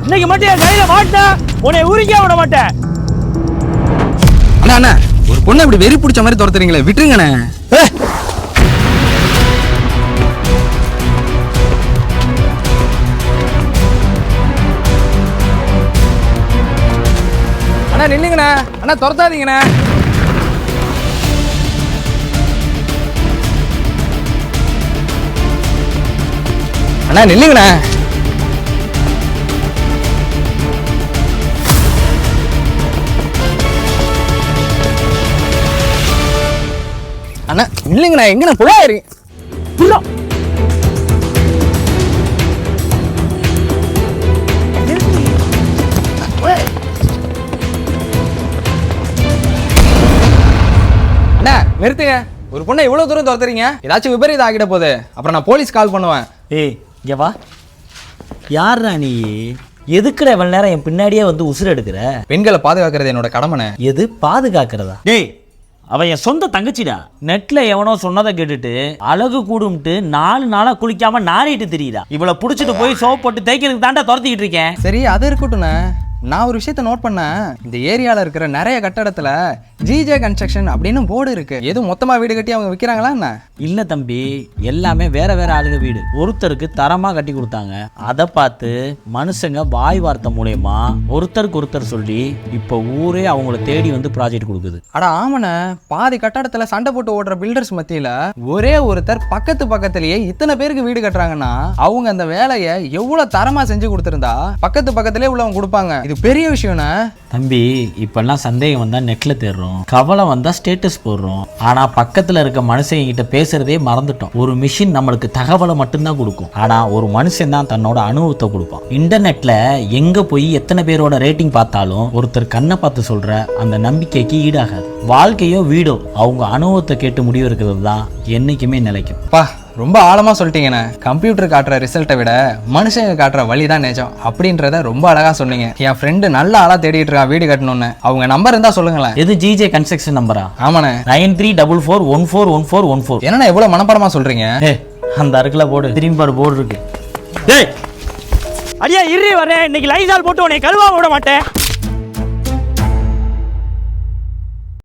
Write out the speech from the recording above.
இன்னைக்கு மட்டும் என் கையில மாட்டா உன்னை உரிக்க விட மாட்டேன். அண்ணா அண்ணா ஒரு பொண்ணை இப்படி வெறி பிடிச்ச மாதிரி துரத்துறீங்களே, விட்டுருங்கண்ணே. அண்ணா நில்லுங்கண்ணா, அண்ணா துரத்தாதீங்கண்ணா. அண்ணா நில்லுங்கண்ணா. அண்ணா இல்லைங்கண்ணா, எங்கண்ணா போயாரு? அண்ணா நிறுத்துங்க. ஒரு பொண்ணை இவ்வளவு தூரம் துரத்துறீங்க, ஏதாச்சும் விபரீதம் ஆகிட போகுது. அப்புறம் நான் போலீஸ் கால் பண்ணுவேன். ஏய் இங்க வா. யாரா நீ? எதுக்குற இவ்வளவு நேரம் என் பின்னாடியே வந்து உசுறு எடுக்கிற? பெண்களை பாதுகாக்கிறது என்னோட கடமைண்ணே. எது பாதுகாக்கிறதா? டேய் அவன் என் சொந்த தங்கச்சிடா. நெட்ல எவனோ சொன்னதை கேட்டுட்டு அழகு கூடும்ட்டு 4 நாளா குளிக்காம நாரிட்டு தெரியுதா. இவளை புடிச்சிட்டு போய் சோப் போட்டு தேய்க்கிறதுக்கு தாண்டா துரத்திக்கிட்டு இருக்கேன். சரி அது இருக்கட்டும்ண்ணே. நான் ஒரு விஷயத்த நோட் பண்ணேன். இந்த ஏரியாவில் இருக்கிற நிறைய கட்டடத்தில் ஜிஜே கன்ஸ்ட்ரக்ஷன் அப்படின்னு போர்டு இருக்கு. எதுவும் மொத்தமாக வீடு கட்டி அவங்க விற்கிறாங்களா என்ன? இல்லை தம்பி, எல்லாமே வேற வேற ஆளுங்க வீடு. ஒருத்தருக்கு தரமாக கட்டி கொடுத்தாங்க. அதை பார்த்து மனுஷங்க வாய் வார்த்தை மூலயமா ஒருத்தருக்கு ஒருத்தர் சொல்லி இப்போ ஊரே அவங்கள தேடி வந்து ப்ராஜெக்ட் கொடுக்குது. அட ஆமாண்ணே, பாதி கட்டடத்தில் சண்டை போட்டு ஓடுற பில்டர்ஸ் மத்தியில் ஒரே ஒருத்தர் பக்கத்துலேயே இத்தனை பேருக்கு வீடு கட்டுறாங்கன்னா அவங்க அந்த வேலையை எவ்வளோ தரமாக செஞ்சு கொடுத்துருந்தா பக்கத்துலேயே உள்ளவங்க கொடுப்பாங்க. இது பெரிய விஷயம்ண்ணே. தம்பி இப்பெல்லாம் சந்தேகம் வந்தா நெட்ல தேடுறோம், கவலை வந்தா ஸ்டேட்டஸ் போடுறோம். ஆனா பக்கத்துல இருக்க மனுஷங்க கிட்ட பேசுறதே மறந்துட்டோம். ஒரு மிஷின் நம்மளுக்கு தகவலை மட்டும்தான் கொடுக்கும், ஆனா ஒரு மனுஷன் தான் தன்னோட அனுபவத்தை கொடுப்பான். இன்டர்நெட்ல எங்க போய் எத்தனை பேரோட ரேட்டிங் பார்த்தாலும் ஒருத்தர் கண்ணை பார்த்து சொல்ற அந்த நம்பிக்கைக்கு ஈடாகாது. வாழ்க்கையோ வீடோ அவங்க அனுபவத்தை கேட்டு முடிவு இருக்கிறது தான் என்னைக்குமே நிலைக்கும். பா ரொம்ப ஆழமா சொல்லிட்டீங்கண்ணே. கம்ப்யூட்டர் காட்டுற ரிசல்ட்டை விட மனுஷங்க காட்டுற வழி தான் நிஜம் அப்படின்றத ரொம்ப அழகா சொன்னீங்க. என் ஃப்ரெண்டு நல்ல ஆளா தேடிட்டு இருக்கான் வீடு கட்டணும்னு. அவங்க நம்பர் இருந்தா சொல்லுங்களேன். எது ஜிஜே கன்ஸ்ட்ரக்ஷன் நம்பரா? ஆமாண்ணே, 9344141414. என்னண்ணா எவ்வளவு மனப்பாடமா சொல்றீங்க? அந்த அருக்குல போர்டு திரும்பி பாரு, போர்டு இருக்கு. அடியா இரு வரேன். இன்னைக்கு லைசால் போட்டு உன்னை கழுவா விட மாட்டேன்.